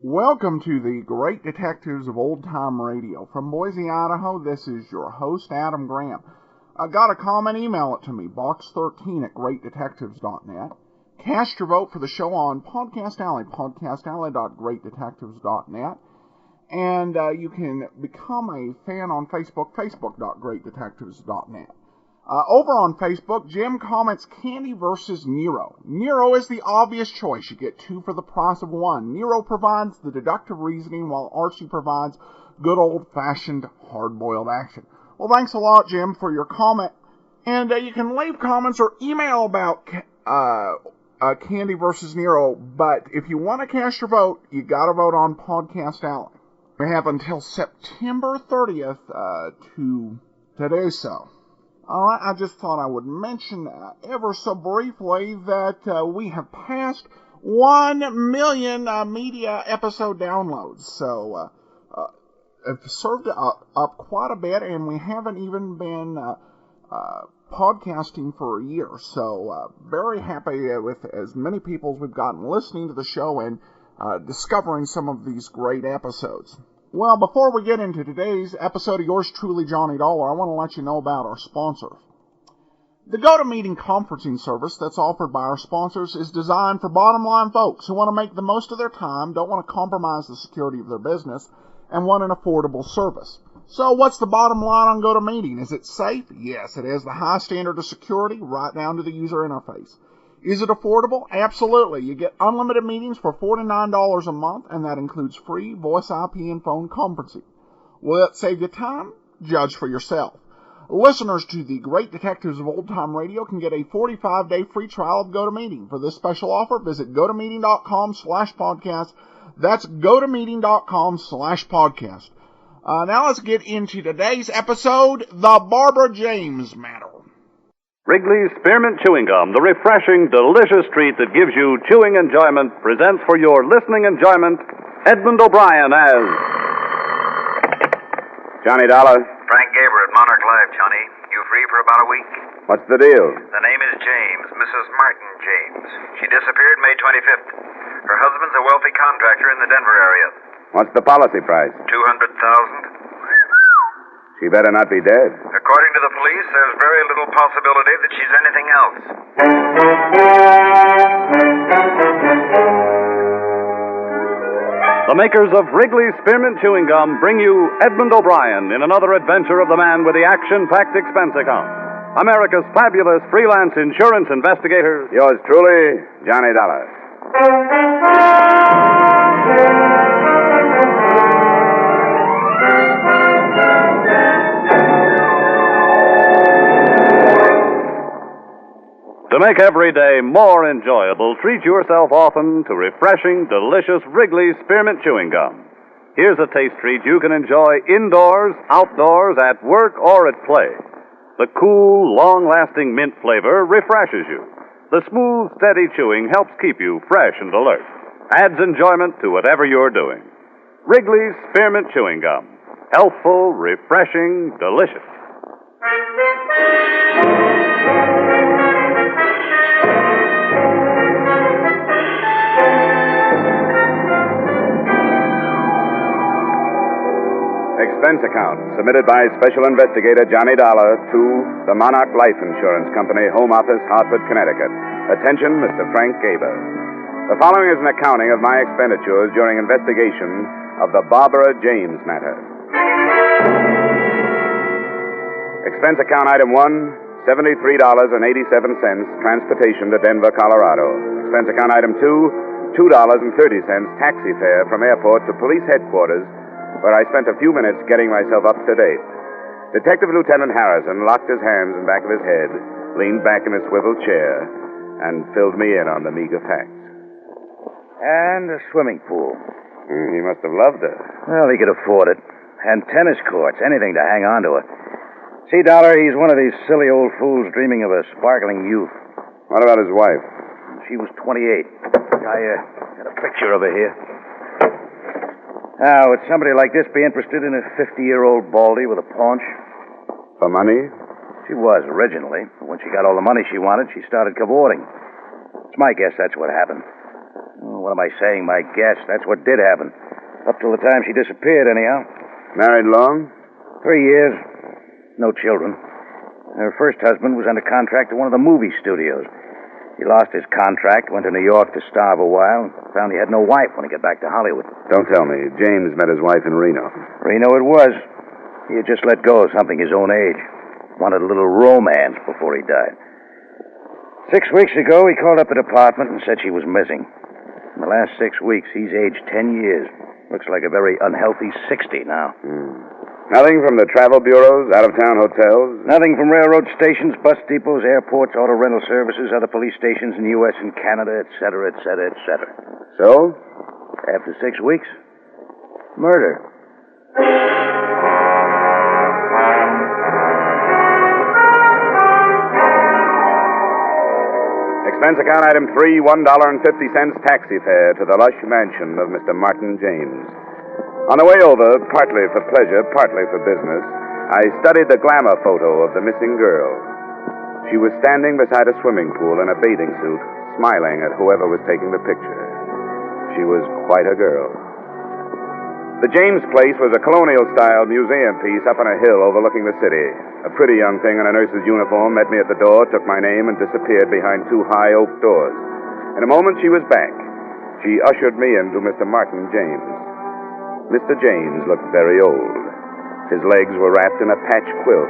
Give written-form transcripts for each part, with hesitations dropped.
Welcome to the Great Detectives of Old Time Radio. From Boise, Idaho, this is your host, Adam Graham. I got a comment, email it to me, box13@greatdetectives.net. Cast your vote for the show on Podcast Alley, podcastalley.greatdetectives.net. And you can become a fan on Facebook, facebook.greatdetectives.net. Over on Facebook, Jim comments Candy versus Nero. Nero is the obvious choice. You get two for the price of one. Nero provides the deductive reasoning, while Archie provides good old-fashioned hard-boiled action. Well, thanks a lot, Jim, for your comment. And you can leave comments or email about Candy versus Nero. But if you want to cast your vote, you got to vote on Podcast Alley. We have until September 30th to do so. Alright, I just thought I would mention ever so briefly that we have passed 1 million media episode downloads. So, it's served up quite a bit, and we haven't even been podcasting for a year. So, very happy with as many people as we've gotten listening to the show and discovering some of these great episodes. Well, before we get into today's episode of yours truly, Johnny Dollar, I want to let you know about our sponsors. The GoToMeeting conferencing service that's offered by our sponsors is designed for bottom-line folks who want to make the most of their time, don't want to compromise the security of their business, and want an affordable service. So what's the bottom line on GoToMeeting? Is it safe? Yes, it has the high standard of security right down to the user interface. Is it affordable? Absolutely. You get unlimited meetings for $49 a month, and that includes free voice IP and phone conferencing. Will it save you time? Judge for yourself. Listeners to the Great Detectives of Old Time Radio can get a 45-day free trial of GoToMeeting. For this special offer, visit gotomeeting.com/podcast. That's gotomeeting.com/podcast. Now let's get into today's episode, The Barbara James Matter. Wrigley's Spearmint Chewing Gum, the refreshing, delicious treat that gives you chewing enjoyment, presents for your listening enjoyment, Edmund O'Brien as Johnny Dollar. Frank Gaber at Monarch Live, Johnny. You free for about a week? What's the deal? The name is James, Mrs. Martin James. She disappeared May 25th. Her husband's a wealthy contractor in the Denver area. What's the policy price? $200,000. She better not be dead. According to the police, there's very little possibility that she's anything else. The makers of Wrigley's Spearmint Chewing Gum bring you Edmund O'Brien in another adventure of the man with the action-packed expense account. America's fabulous freelance insurance investigator. Yours truly, Johnny Dollar. To make every day more enjoyable, treat yourself often to refreshing, delicious Wrigley's Spearmint Chewing Gum. Here's a taste treat you can enjoy indoors, outdoors, at work, or at play. The cool, long-lasting mint flavor refreshes you. The smooth, steady chewing helps keep you fresh and alert. Adds enjoyment to whatever you're doing. Wrigley's Spearmint Chewing Gum. Healthful, refreshing, delicious. Expense account submitted by Special Investigator Johnny Dollar to the Monarch Life Insurance Company, Home Office, Hartford, Connecticut. Attention, Mr. Frank Gaber. The following is an accounting of my expenditures during investigation of the Barbara James matter. Expense account item 1, $73.87, transportation to Denver, Colorado. Expense account item 2, $2.30, taxi fare from airport to police headquarters, where I spent a few minutes getting myself up to date. Detective Lieutenant Harrison locked his hands in back of his head, leaned back in his swivel chair, and filled me in on the meager facts. And a swimming pool. He must have loved her. Well, he could afford it. And tennis courts, anything to hang on to her. See, Dollar, he's one of these silly old fools dreaming of a sparkling youth. What about his wife? She was 28. I got a picture of her here. Now, would somebody like this be interested in a 50-year-old baldy with a paunch? For money? She was originally. But when she got all the money she wanted, she started cavorting. It's my guess that's what happened. Oh, what am I saying, my guess? That's what did happen. Up till the time she disappeared, anyhow. Married long? 3 years. No children. Her first husband was under contract at one of the movie studios. He lost his contract, went to New York to starve a while, found he had no wife when he got back to Hollywood. Don't tell me. James met his wife in Reno. Reno it was. He had just let go of something his own age. Wanted a little romance before he died. 6 weeks ago, he called up the department and said she was missing. In the last 6 weeks, he's aged 10 years. Looks like a very unhealthy 60 now. Nothing from the travel bureaus, out-of-town hotels? Nothing from railroad stations, bus depots, airports, auto rental services, other police stations in the U.S. and Canada, etc., etc., etc. So? After 6 weeks, murder. Expense account item 3, $1.50 taxi fare to the lush mansion of Mr. Martin James. On the way over, partly for pleasure, partly for business, I studied the glamour photo of the missing girl. She was standing beside a swimming pool in a bathing suit, smiling at whoever was taking the picture. She was quite a girl. The James place was a colonial-style museum piece up on a hill overlooking the city. A pretty young thing in a nurse's uniform met me at the door, took my name, and disappeared behind 2 high oak doors. In a moment, she was back. She ushered me into Mr. Martin James. Mr. James looked very old. His legs were wrapped in a patch quilt.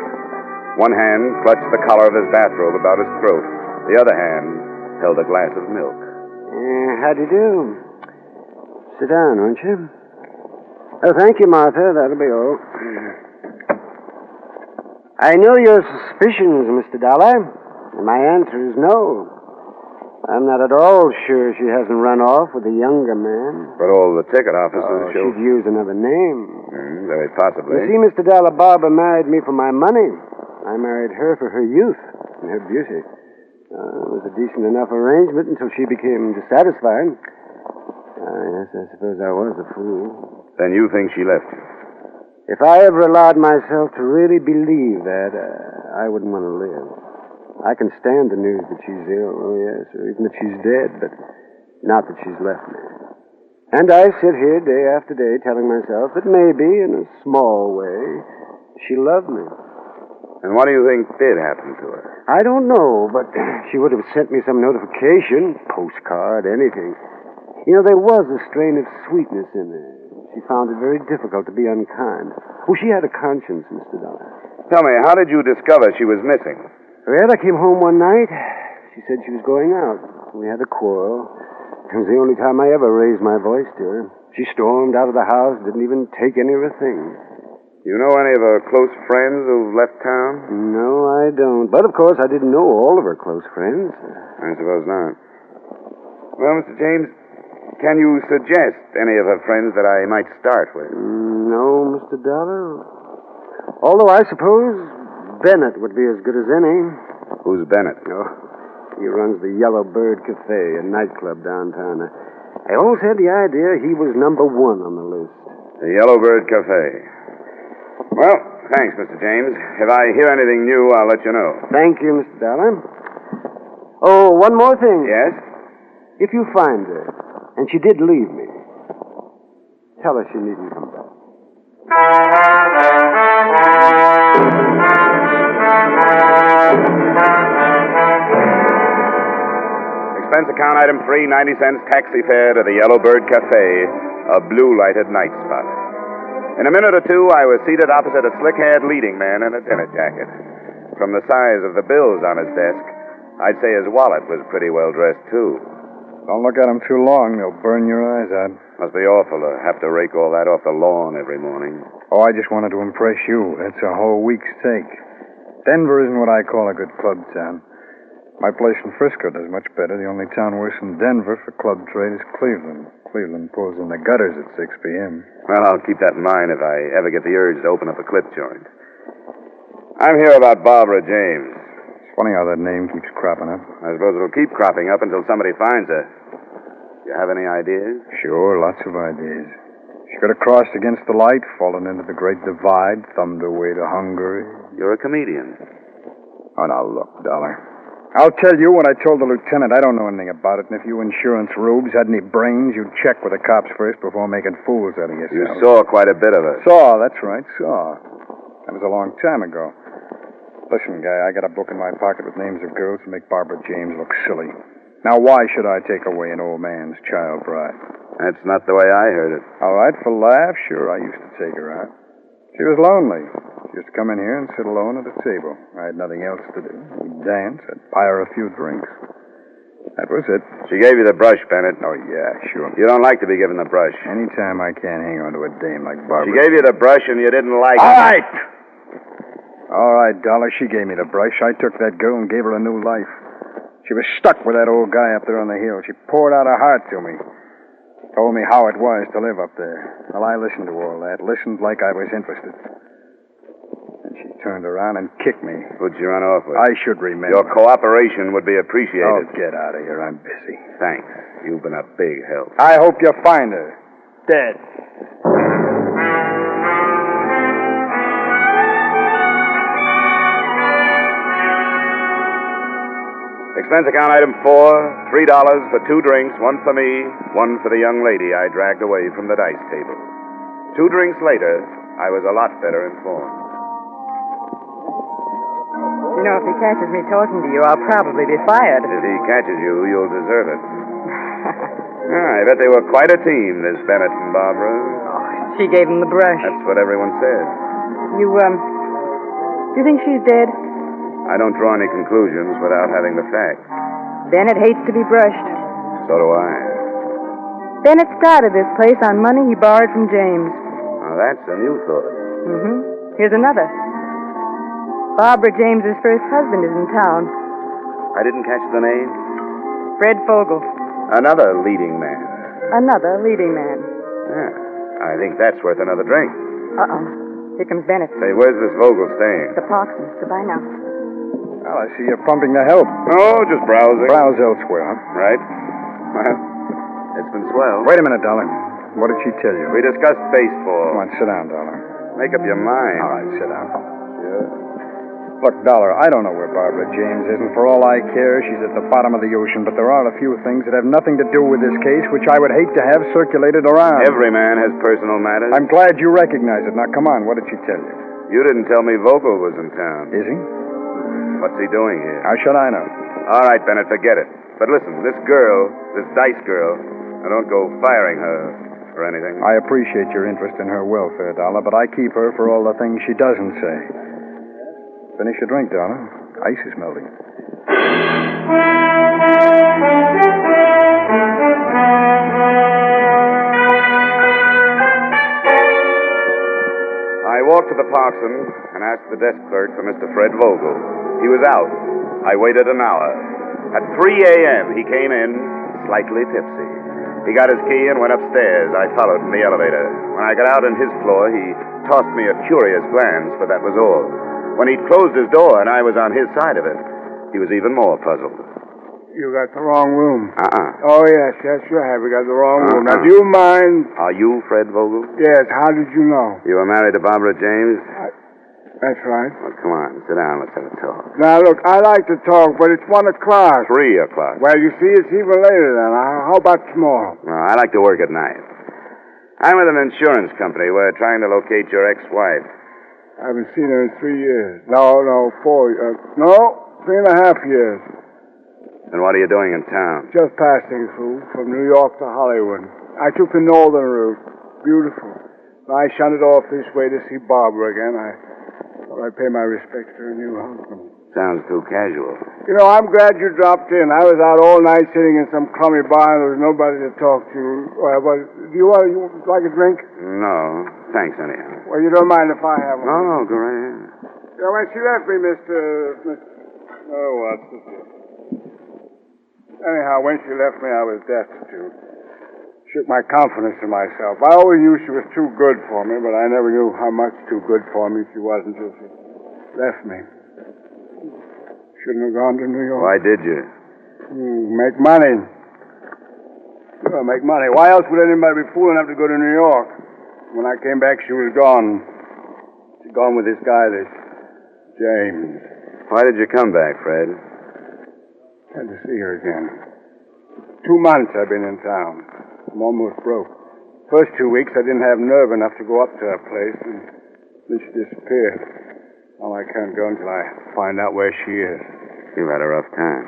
One hand clutched the collar of his bathrobe about his throat. The other hand held a glass of milk. How do you do? Sit down, won't you? Oh, thank you, Martha. That'll be all. I know your suspicions, Mr. Dollar. And my answer is no. I'm not at all sure she hasn't run off with a younger man. But all the ticket officers show... She'd use another name. Very possibly. You see, Mr. Dollar, Barbara married me for my money. I married her for her youth and her beauty. It was a decent enough arrangement until she became dissatisfied. Yes, I suppose I was a fool. Then you think she left you? If I ever allowed myself to really believe that, I wouldn't want to live. I can stand the news that she's ill, oh yes, or even that she's dead, but not that she's left me. And I sit here day after day telling myself that maybe, in a small way, she loved me. And what do you think did happen to her? I don't know, but she would have sent me some notification, postcard, anything. You know, there was a strain of sweetness in her. She found it very difficult to be unkind. Oh, she had a conscience, Mr. Dollar. Tell me, how did you discover she was missing? Well, I came home one night. She said she was going out. We had a quarrel. It was the only time I ever raised my voice to her. She stormed out of the house, didn't even take any of her things. You know any of her close friends who've left town? No, I don't. But, of course, I didn't know all of her close friends. I suppose not. Well, Mr. James, can you suggest any of her friends that I might start with? No, Mr. Dollar. Although I suppose Bennett would be as good as any. Who's Bennett? Oh, he runs the Yellow Bird Cafe, a nightclub downtown. I always had the idea he was number 1 on the list. The Yellow Bird Cafe. Well, thanks, Mr. James. If I hear anything new, I'll let you know. Thank you, Mr. Dollar. Oh, one more thing. Yes? If you find her, and she did leave me, tell her she needn't come back. Expense account item 3, 90 cents taxi fare to the Yellow Bird Cafe, a blue-lighted night spot. In a minute or two, I was seated opposite a slick-haired leading man in a dinner jacket. From the size of the bills on his desk, I'd say his wallet was pretty well dressed, too. Don't look at them too long. They'll burn your eyes out. Must be awful to have to rake all that off the lawn every morning. Oh, I just wanted to impress you. That's a whole week's take. Denver isn't what I call a good club town. My place in Frisco does much better. The only town worse than Denver for club trade is Cleveland. Cleveland pulls in the gutters at 6 p.m. Well, I'll keep that in mind if I ever get the urge to open up a clip joint. I'm here about Barbara James. It's funny how that name keeps cropping up. I suppose it'll keep cropping up until somebody finds her. You have any ideas? Sure, lots of ideas. She could have crossed against the light, fallen into the Great Divide, thumbed her way to Hungary. You're a comedian. Oh, now look, Dollar. I'll tell you what I told the lieutenant. I don't know anything about it, and if you insurance rubes had any brains, you'd check with the cops first before making fools out of yourself. You saw quite a bit of her. Saw, that's right, saw. That was a long time ago. Listen, guy, I got a book in my pocket with names of girls to make Barbara James look silly. Now, why should I take away an old man's child bride? That's not the way I heard it. All right, for laughs, sure, I used to take her out. She was lonely. She used to come in here and sit alone at a table. I had nothing else to do. We'd dance. I'd buy her a few drinks. That was it. She gave you the brush, Bennett. Oh, yeah, sure. You don't like to be given the brush. Anytime I can't hang on to a dame like Barbara. She gave you the brush and you didn't like All it. right! All right, Dollar, she gave me the brush. I took that girl and gave her a new life. She was stuck with that old guy up there on the hill. She poured out her heart to me. Told me how it was to live up there. Well, I listened to all that. Listened like I was interested. And she turned around and kicked me. Who'd you run off with? I should remember. Your cooperation would be appreciated. Oh, get out of here. I'm busy. Thanks. You've been a big help. I hope you find her. Dead. Expense account item 4, $3 for 2 drinks, 1 for me, 1 for the young lady I dragged away from the dice table. 2 drinks later, I was a lot better informed. You know, if he catches me talking to you, I'll probably be fired. If he catches you, you'll deserve it. I bet they were quite a team, this Bennett and Barbara. Oh, she gave him the brush. That's what everyone said. You think she's dead? I don't draw any conclusions without having the facts. Bennett hates to be brushed. So do I. Bennett started this place on money he borrowed from James. Now, that's a new thought. Mm-hmm. Here's another. Barbara James's first husband is in town. I didn't catch the name? Fred Fogel. Another leading man. Another leading man. Yeah, I think that's worth another drink. Uh-oh. Here comes Bennett. Say, where's this Vogel staying? The Parksons. Goodbye now. Well, I see you're pumping the help. Oh, just browsing. Browse elsewhere, huh? Right. Well, it's been swell. Wait a minute, Dollar. What did she tell you? We discussed baseball. Come on, sit down, Dollar. Make up your mind. All right, sit down. Sure. Look, Dollar, I don't know where Barbara James is, and for all I care, she's at the bottom of the ocean, but there are a few things that have nothing to do with this case, which I would hate to have circulated around. Every man has personal matters. I'm glad you recognize it. Now, come on, what did she tell you? You didn't tell me Vogel was in town. Is he? What's he doing here? How should I know? All right, Bennett, forget it. But listen, this girl, this Dice girl, I don't go firing her or anything. I appreciate your interest in her welfare, Dollar, but I keep her for all the things she doesn't say. Finish your drink, Dollar. Ice is melting. I walked to the Parkson and asked the desk clerk for Mr. Fred Vogel. He was out. I waited an hour. At 3 a.m., he came in, slightly tipsy. He got his key and went upstairs. I followed in the elevator. When I got out on his floor, he tossed me a curious glance, but that was all. When he'd closed his door and I was on his side of it, he was even more puzzled. You got the wrong room. Uh-uh. Oh, yes, you have. You got the wrong room. Now, do you mind? Are you Fred Vogel? Yes, how did you know? You were married to Barbara James? That's right. Well, come on, sit down. Let's have a talk. Now, look, I like to talk, but it's 1 o'clock. 3 o'clock. Well, you see, it's even later then. How about tomorrow? No, I like to work at night. I'm with an insurance company. We're trying to locate your ex-wife. I haven't seen her in 3 years. No, 4. No, 3.5 years. And what are you doing in town? Just passing through from New York to Hollywood. I took the northern route. Beautiful. I shunted off this way to see Barbara again. I thought I'd pay my respects to her new husband. Sounds too casual. You know, I'm glad you dropped in. I was out all night sitting in some crummy bar and there was nobody to talk to. Well, do you like a drink? No, thanks anyhow. Well, you don't mind if I have one? No, go right ahead. Yeah, when she left me, Mr. Oh, what's this? Anyhow, when she left me, I was destitute. Shook my confidence in myself. I always knew she was too good for me, but I never knew how much too good for me she was until she left me. Shouldn't have gone to New York. Why did you? Make money. Sure, make money. Why else would anybody be fool enough to go to New York? When I came back, she was gone. She'd gone with this guy, this James. Why did you come back, Fred? Had to see her again. 2 months I've been in town. I'm almost broke. First 2 weeks, I didn't have nerve enough to go up to her place, and then she disappeared. Now I can't go until I find out where she is. You've had a rough time.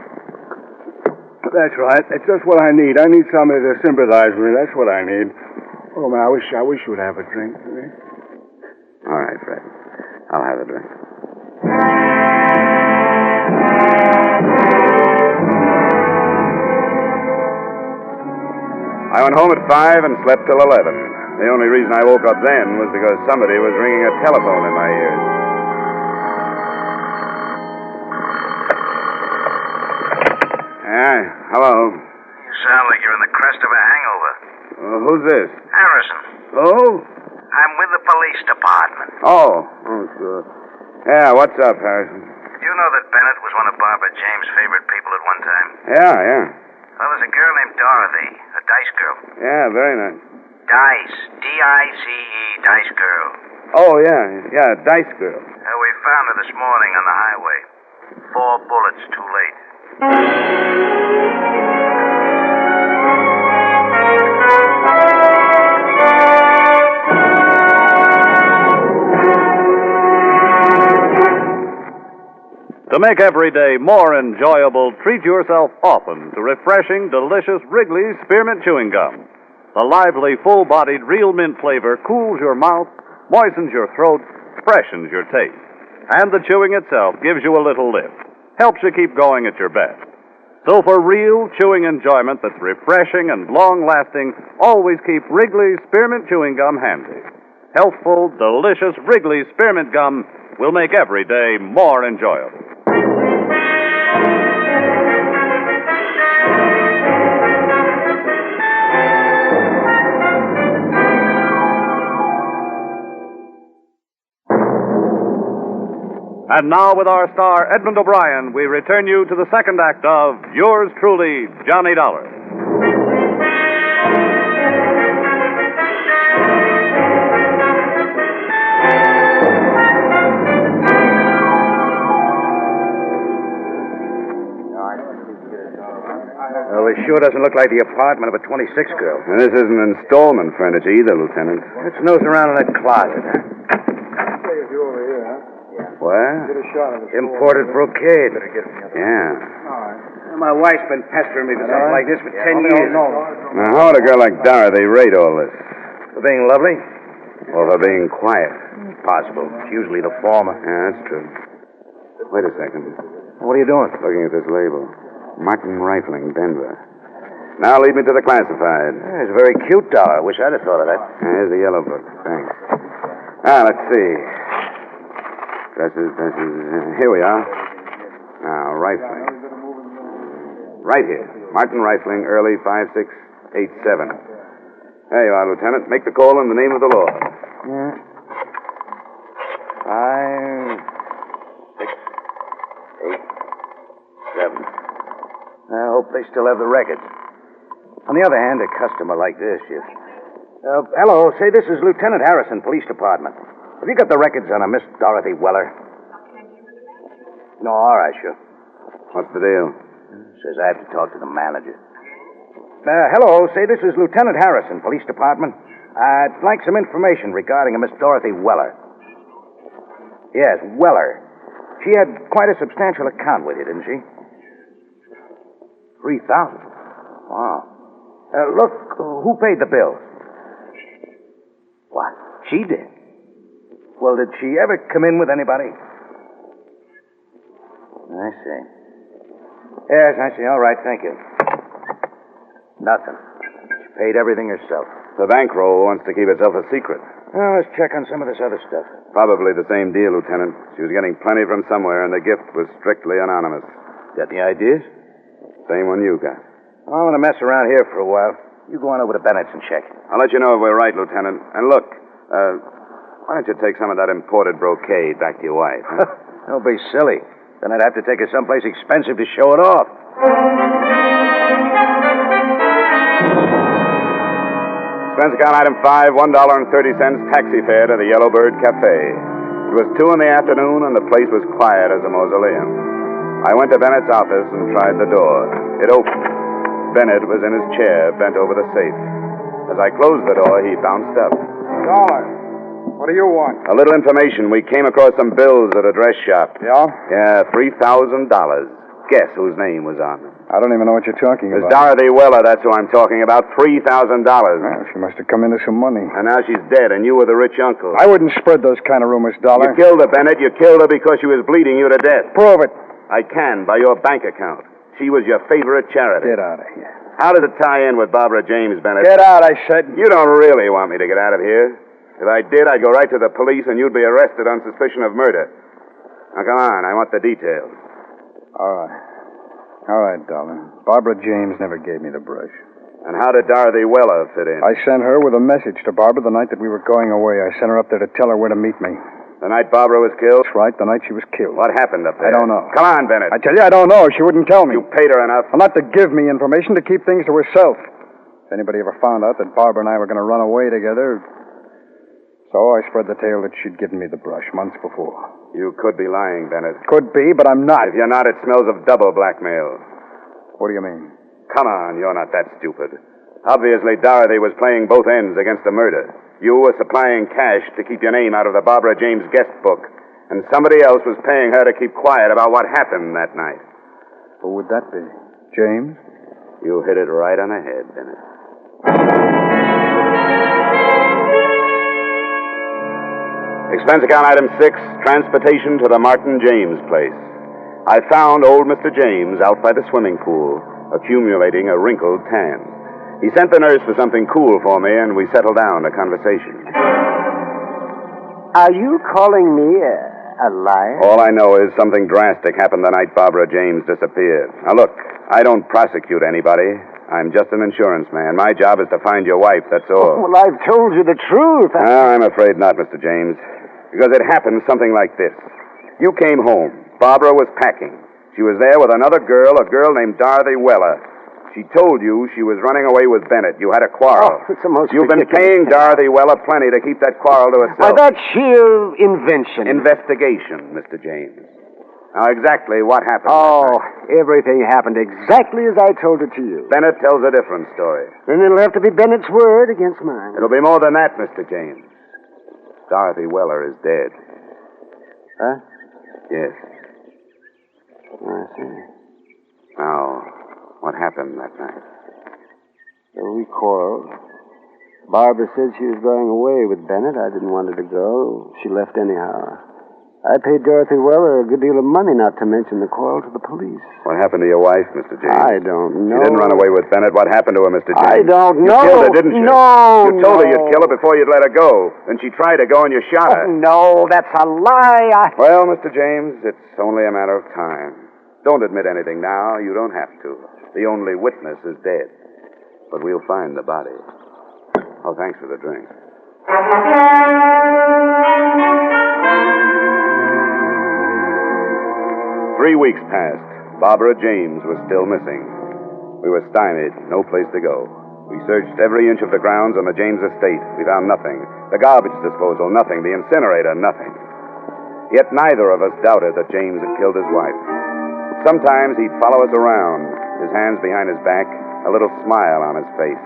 That's right. It's just what I need. I need somebody to sympathize with me. That's what I need. Oh, man, I wish you would have a drink with me. All right, Fred. I'll have a drink. I went home at 5 and slept till 11. The only reason I woke up then was because somebody was ringing a telephone in my ears. Yeah, hello. You sound like you're in the crest of a hangover. Who's this? Harrison, Oh? I'm with the police department. Oh, sure. Yeah, what's up, Harrison? Do you know that Bennett was one of Barbara James' favorite people at one time? Yeah. Well, there's a girl named Dorothy, a dice girl. Yeah, very nice. Dice. D-I-C-E, dice girl. Oh, yeah, Dice Girl. We found her this morning on the highway. 4 bullets too late. To make every day more enjoyable, treat yourself often to refreshing, delicious Wrigley's Spearmint Chewing Gum. The lively, full-bodied real mint flavor cools your mouth, moistens your throat, freshens your taste. And the chewing itself gives you a little lift, helps you keep going at your best. So for real chewing enjoyment that's refreshing and long-lasting, always keep Wrigley's Spearmint Chewing Gum handy. Healthful, delicious Wrigley's Spearmint Gum will make every day more enjoyable. And now, with our star, Edmund O'Brien, we return you to the second act of Yours Truly, Johnny Dollar. Well, it sure doesn't look like the apartment of a 26 girl. And this isn't installment furniture either, Lieutenant. Let's nose around in that closet. What? Imported brocade. Yeah. My wife's been pestering me for something like this for 10 years. Now, how would a girl like Dorothy rate all this? For being lovely? Or for being quiet? Possible. It's usually the former. Yeah, that's true. Wait a second. What are you doing? Looking at this label. Martin Rifling, Denver. Now lead me to the classified. Yeah, it's very cute, Dollar. I wish I'd have thought of that. Here's the yellow book. Thanks. Let's see. Dresses. Here we are. Now, Rifling. Right here. Martin Rifling, early 5687. There you are, Lieutenant. Make the call in the name of the law. Yeah. 5, 6, 8, 7. I hope they still have the records. On the other hand, a customer like this, hello, say this is Lieutenant Harrison, Police Department. Have you got the records on a Miss Dorothy Weller? No, all right, sure. What's the deal? Says I have to talk to the manager. Hello, say this is Lieutenant Harrison, Police Department. I'd like some information regarding a Miss Dorothy Weller. Yes, Weller. She had quite a substantial account with you, didn't she? 3,000. Wow. Look, who paid the bill? What? She did? Well, did she ever come in with anybody? I see. Yes, I see. All right, thank you. Nothing. She paid everything herself. The bankroll wants to keep itself a secret. Well, let's check on some of this other stuff. Probably the same deal, Lieutenant. She was getting plenty from somewhere, and the gift was strictly anonymous. Got any ideas? Same one you got. Well, I'm going to mess around here for a while. You go on over to Bennett's and check. I'll let you know if we're right, Lieutenant. And look, why don't you take some of that imported brocade back to your wife? Huh? Don't be silly. Then I'd have to take her someplace expensive to show it off. Expense account item 5, $1.30 taxi fare to the Yellowbird Cafe. It was 2 in the afternoon, and the place was quiet as a mausoleum. I went to Bennett's office and tried the door. It opened. Bennett was in his chair, bent over the safe. As I closed the door, he bounced up. Dollar. What do you want? A little information. We came across some bills at a dress shop. Yeah? Yeah, $3,000. Guess whose name was on them? I don't even know what you're talking It was about. Dorothy Weller, that's who I'm talking about. $3,000. Well, she must have come into some money. And now she's dead, and you were the rich uncle. I wouldn't spread those kind of rumors, Dollar. You killed her, Bennett. You killed her because she was bleeding you to death. Prove it. I can, by your bank account. She was your favorite charity. Get out of here. How does it tie in with Barbara James, Bennett? Get out, I said. You don't really want me to get out of here. If I did, I'd go right to the police, and you'd be arrested on suspicion of murder. Now, come on. I want the details. All right. All right, Dollar. Barbara James never gave me the brush. And how did Dorothy Weller fit in? I sent her with a message to Barbara the night that we were going away. I sent her up there to tell her where to meet me. The night Barbara was killed? That's right, the night she was killed. What happened up there? I don't know. Come on, Bennett. I tell you, I don't know. She wouldn't tell me. You paid her enough. Well, not to give me information, to keep things to herself. If anybody ever found out that Barbara and I were going to run away together... So I spread the tale that she'd given me the brush months before. You could be lying, Bennett. Could be, but I'm not. If you're not, it smells of double blackmail. What do you mean? Come on, you're not that stupid. Obviously, Dorothy was playing both ends against the murder. You were supplying cash to keep your name out of the Barbara James guest book, and somebody else was paying her to keep quiet about what happened that night. Who would that be? James? You hit it right on the head, Bennett. Expense account item 6, transportation to the Martin James place. I found old Mr. James out by the swimming pool, accumulating a wrinkled tan. He sent the nurse for something cool for me, and we settled down to conversation. Are you calling me a liar? All I know is something drastic happened the night Barbara James disappeared. Now, look, I don't prosecute anybody. I'm just an insurance man. My job is to find your wife, that's all. Well, I've told you the truth. I'm afraid not, Mr. James. Because it happened something like this. You came home. Barbara was packing. She was there with another girl, a girl named Dorothy Weller. She told you she was running away with Bennett. You had a quarrel. Oh, it's the most You've been ridiculous paying thing. Dorothy Weller plenty to keep that quarrel to herself. Why, that's sheer invention. Investigation, Mr. James. Now, exactly what happened? Oh, everything happened exactly as I told it to you. Bennett tells a different story. Then it'll have to be Bennett's word against mine. It'll be more than that, Mr. James. Dorothy Weller is dead. Huh? Yes. I see. Now, what happened that night? So we quarreled. Barbara said she was going away with Bennett. I didn't want her to go. She left anyhow. I paid Dorothy Weller a good deal of money, not to mention the quarrel, to the police. What happened to your wife, Mr. James? I don't know. She didn't run away with Bennett. What happened to her, Mr. James? I don't know. You killed her, didn't you? No, You told her no. you'd kill her before you'd let her go. Then she tried to go and you shot her. No, that's a lie. Well, Mr. James, it's only a matter of time. Don't admit anything now. You don't have to. The only witness is dead. But we'll find the body. Oh, thanks for the drink. 3 weeks passed. Barbara James was still missing. We were stymied, no place to go. We searched every inch of the grounds on the James estate. We found nothing. The garbage disposal, nothing. The incinerator, nothing. Yet neither of us doubted that James had killed his wife. Sometimes he'd follow us around, his hands behind his back, a little smile on his face.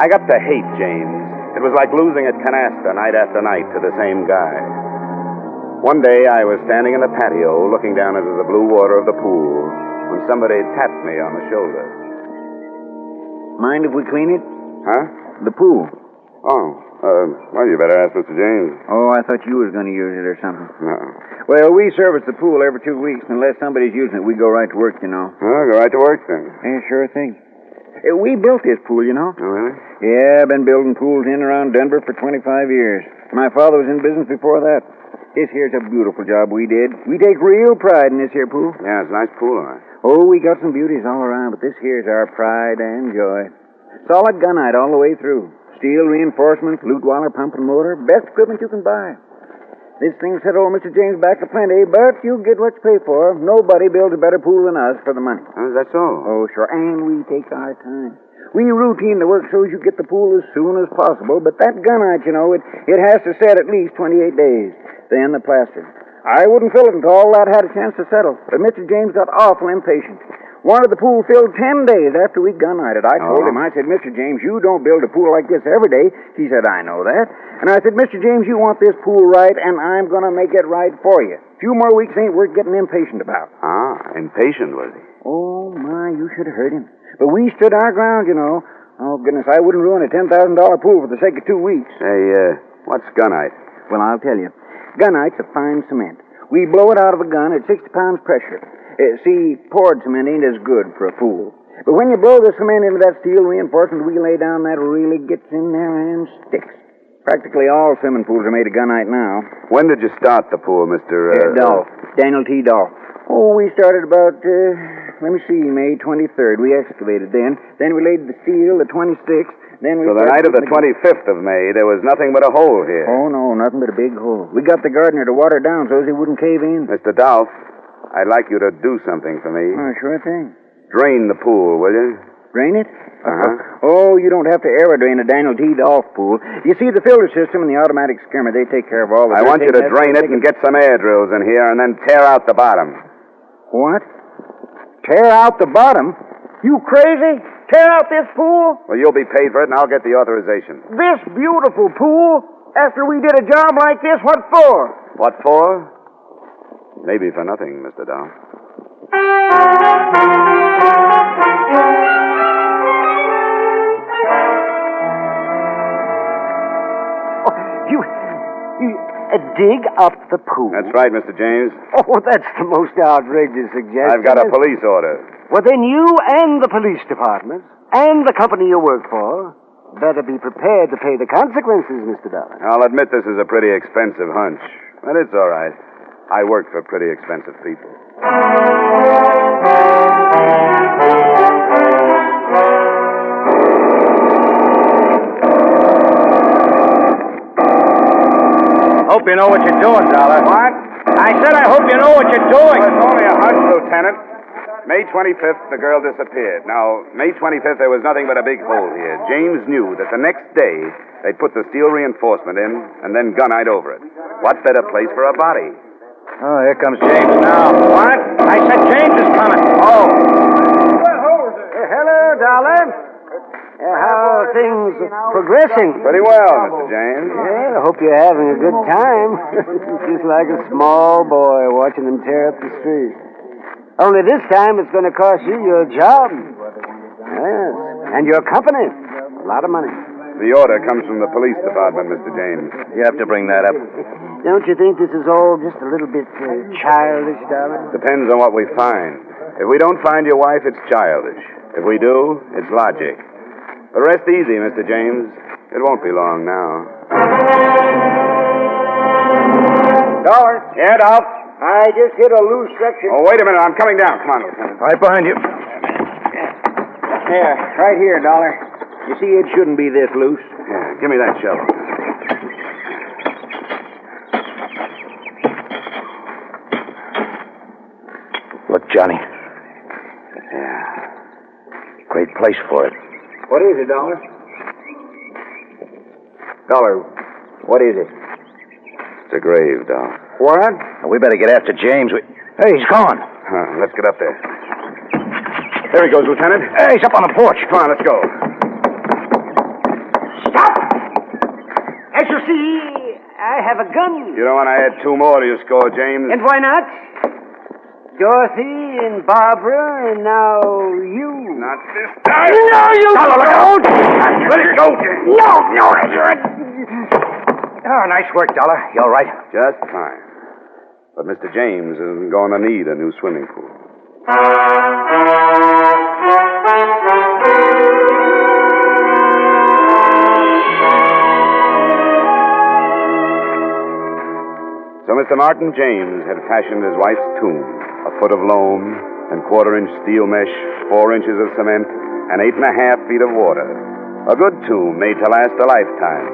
I got to hate James. It was like losing at canasta night after night to the same guy. One day I was standing in the patio looking down into the blue water of the pool when somebody tapped me on the shoulder. Mind if we clean it? Huh? The pool. Oh, well, you better ask Mr. James. Oh, I thought you was going to use it or something. No. Well, we service the pool every 2 weeks. Unless somebody's using it, we go right to work, you know. Well, go right to work then. Yeah, sure thing. We built this pool, you know. Oh, really? Yeah, I've been building pools in around Denver for 25 years. My father was in business before that. This here's a beautiful job we did. We take real pride in this here pool. Yeah, it's a nice pool, all right. Oh, we got some beauties all around, but this here's our pride and joy. Solid gunite all the way through. Steel reinforcements, loot waller, pump and motor. Best equipment you can buy. This thing set old Mr. James back a plenty, but you get what you pay for. Nobody builds a better pool than us for the money. Oh, is that so? Oh, sure. And we take our time. We routine the work so you get the pool as soon as possible, but that gunite, you know, it has to set at least 28 days. Then the plaster. I wouldn't fill it until all that had a chance to settle, but Mr. James got awful impatient. Wanted the pool filled 10 days after we gun-nighted. I told him, I said, Mr. James, you don't build a pool like this every day. He said, I know that. And I said, Mr. James, you want this pool right, and I'm going to make it right for you. A few more weeks ain't worth getting impatient about. Ah, impatient, was he? Oh, my, you should have heard him. But we stood our ground, you know. Oh, goodness, I wouldn't ruin a $10,000 pool for the sake of 2 weeks. Hey, what's gunite? Well, I'll tell you. Gunite's a fine cement. We blow it out of a gun at 60 pounds pressure. See, poured cement ain't as good for a pool. But when you blow the cement into that steel reinforcement we lay down, that really gets in there and sticks. Practically all swimming pools are made of gunite now. When did you start the pool, Mr. Dolph. Daniel T. Dolph. Oh, we started about, May 23rd. We excavated then. Then we laid the steel, the 26th. Then we So the night of the 25th of May, there was nothing but a hole here. Oh, no, nothing but a big hole. We got the gardener to water down so he wouldn't cave in. Mr. Dolph, I'd like you to do something for me. Oh, sure thing. Drain the pool, will you? Drain it? Uh-huh. Oh, you don't have to aerodrain a Daniel T. Dolph pool. You see, the filter system and the automatic skimmer, they take care of all the... I want you to drain it and get some air drills in here and then tear out the bottom. What? Tear out the bottom? You crazy? Tear out this pool? Well, you'll be paid for it and I'll get the authorization. This beautiful pool? After we did a job like this, what for? What for? Maybe for nothing, Mr. Dolph. You dig up the pool? That's right, Mr. James. Oh, that's the most outrageous suggestion. I've got a police order. Well, then you and the police department and the company you work for better be prepared to pay the consequences, Mr. Dollar. I'll admit this is a pretty expensive hunch, but it's all right. I work for pretty expensive people. Hope you know what you're doing, Dollar. What? I said I hope you know what you're doing. Well, it's only a hunch, Lieutenant. May 25th, the girl disappeared. Now, May 25th, there was nothing but a big hole here. James knew that the next day they'd put the steel reinforcement in and then gunite over it. What better place for a body? Oh, here comes James now. What? I said James is coming. Oh. Hello, Dollar. How are things progressing? Pretty well, Mr. James. Yeah, I hope you're having a good time. Just like a small boy watching them tear up the street. Only this time it's going to cost you your job. Yes, and your company. A lot of money. The order comes from the police department, Mr. James. You have to bring that up. Don't you think this is all just a little bit childish, Dollar? Depends on what we find. If we don't find your wife, it's childish. If we do, it's logic. But rest easy, Mr. James. It won't be long now. Dollar. Yeah, Dolph? I just hit a loose section. Oh, wait a minute. I'm coming down. Come on, Lieutenant. Right behind you. There, right here, Dollar. You see, it shouldn't be this loose. Yeah, give me that shovel. Look, Johnny. Yeah. Great place for it. What is it, Dollar? Dollar, what is it? It's a grave, Dolph. What? We better get after James. Hey, he's gone. Let's get up there. There he goes, Lieutenant. Hey, he's up on the porch. Come on, let's go. Stop! As you see, I have a gun. You don't want to add 2 more to your score, James. And why not? Dorothy and Barbara, and now you. Not this time. No, you don't! Let it go, James. No, Oh, nice work, Dollar. You all right? Just fine. But Mr. James isn't going to need a new swimming pool. So Mr. Martin James had fashioned his wife's tomb, a foot of loam, and quarter-inch steel mesh, 4 inches of cement, and 8.5 feet of water. A good tomb made to last a lifetime.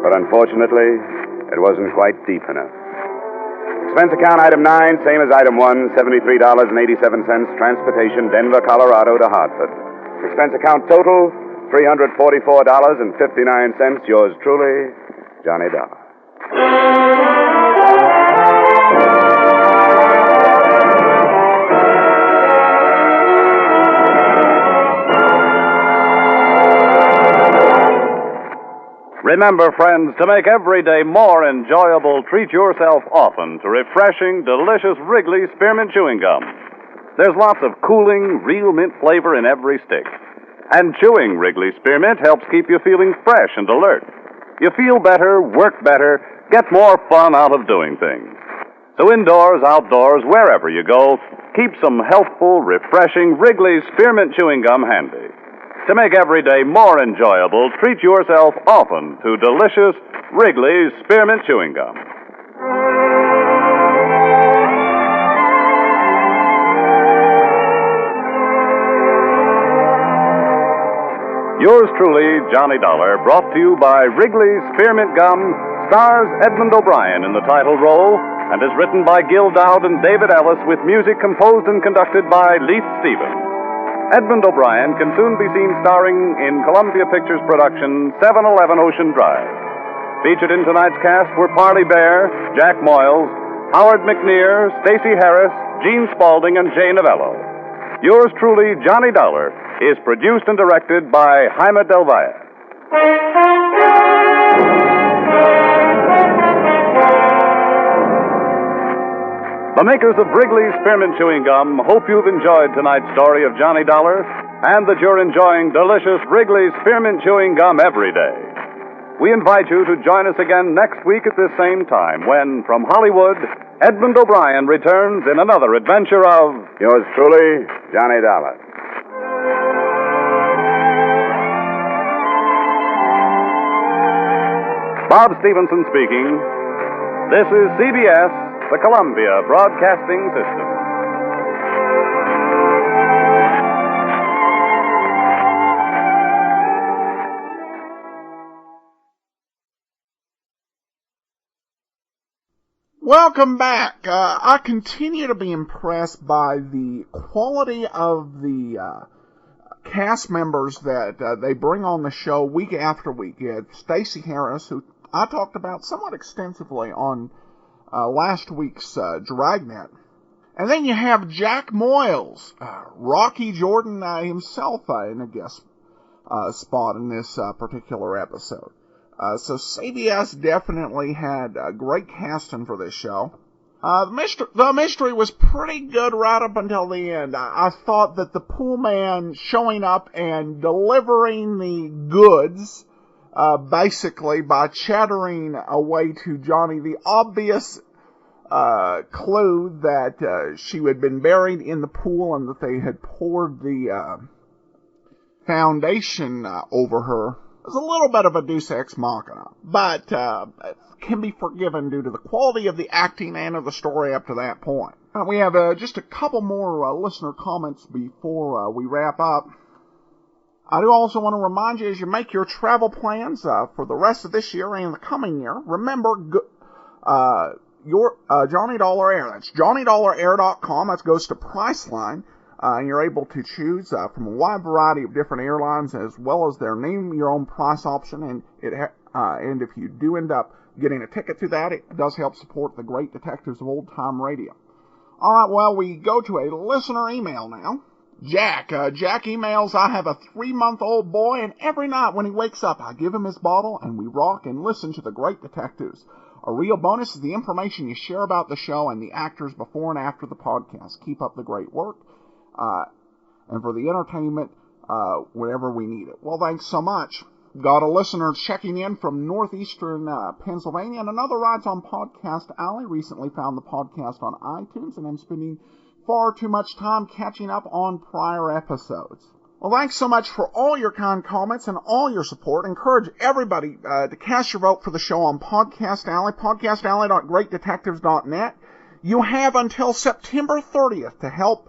But unfortunately, it wasn't quite deep enough. Expense account item 9, same as item 1, $73.87, transportation, Denver, Colorado to Hartford. Expense account total, $344.59. Yours truly, Johnny Dollar. Remember, friends, to make every day more enjoyable, treat yourself often to refreshing, delicious Wrigley Spearmint Chewing Gum. There's lots of cooling, real mint flavor in every stick. And chewing Wrigley Spearmint helps keep you feeling fresh and alert. You feel better, work better, get more fun out of doing things. So indoors, outdoors, wherever you go, keep some healthful, refreshing Wrigley Spearmint Chewing Gum handy. To make every day more enjoyable, treat yourself often to delicious Wrigley Spearmint Chewing Gum. Yours truly, Johnny Dollar, brought to you by Wrigley Spearmint Gum, stars Edmund O'Brien in the title role, and is written by Gil Dowd and David Ellis with music composed and conducted by Leith Stevens. Edmund O'Brien can soon be seen starring in Columbia Pictures' production 711 Ocean Drive. Featured in tonight's cast were Parley Bear, Jack Moyles, Howard McNear, Stacey Harris, Gene Spaulding, and Jay Novello. Yours truly, Johnny Dollar, is produced and directed by Jaime Del Valle. The makers of Wrigley Spearmint Chewing Gum hope you've enjoyed tonight's story of Johnny Dollar and that you're enjoying delicious Wrigley Spearmint Chewing Gum every day. We invite you to join us again next week at this same time when, from Hollywood, Edmund O'Brien returns in another adventure of... Yours truly, Johnny Dollar. Bob Stevenson speaking. This is CBS, the Columbia Broadcasting System. Welcome back. I continue to be impressed by the quality of the cast members that they bring on the show week after week. You had Stacey Harris, who I talked about somewhat extensively on last week's Dragnet. And then you have Jack Moyles, Rocky Jordan himself in a guest spot in this particular episode. So CBS definitely had great casting for this show. The mystery was pretty good right up until the end. I thought that the pool man showing up and delivering the goods, basically by chattering away to Johnny the obvious clue that she had been buried in the pool and that they had poured the foundation over her. It was a little bit of a deus ex machina, but it can be forgiven due to the quality of the acting and of the story up to that point. We have just a couple more listener comments before we wrap up. I do also want to remind you, as you make your travel plans for the rest of this year and the coming year, remember your Johnny Dollar Air. That's JohnnyDollarAir.com. That goes to Priceline. And you're able to choose from a wide variety of different airlines, as well as their name your own price option. And and if you do end up getting a ticket to that, it does help support the great detectives of old time radio. All right, well, we go to a listener email now. Jack emails, I have a 3-month-old boy, and every night when he wakes up, I give him his bottle, and we rock and listen to the great detectives. A real bonus is the information you share about the show and the actors before and after the podcast. Keep up the great work. And for the entertainment, whenever we need it. Well, thanks so much. Got a listener checking in from northeastern Pennsylvania, and another writes on Podcast Alley. Recently found the podcast on iTunes, and I'm spending far too much time catching up on prior episodes. Well, thanks so much for all your kind comments and all your support. Encourage everybody to cast your vote for the show on Podcast Alley, podcastalley.greatdetectives.net. You have until September 30th to help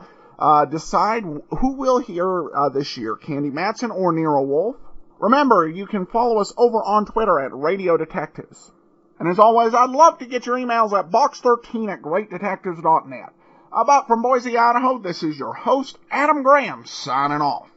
decide who we'll hear this year, Candy Matson or Nero Wolf. Remember, you can follow us over on Twitter at Radio Detectives. And as always, I'd love to get your emails at box13@greatdetectives.net. But from Boise, Idaho, this is your host, Adam Graham, signing off.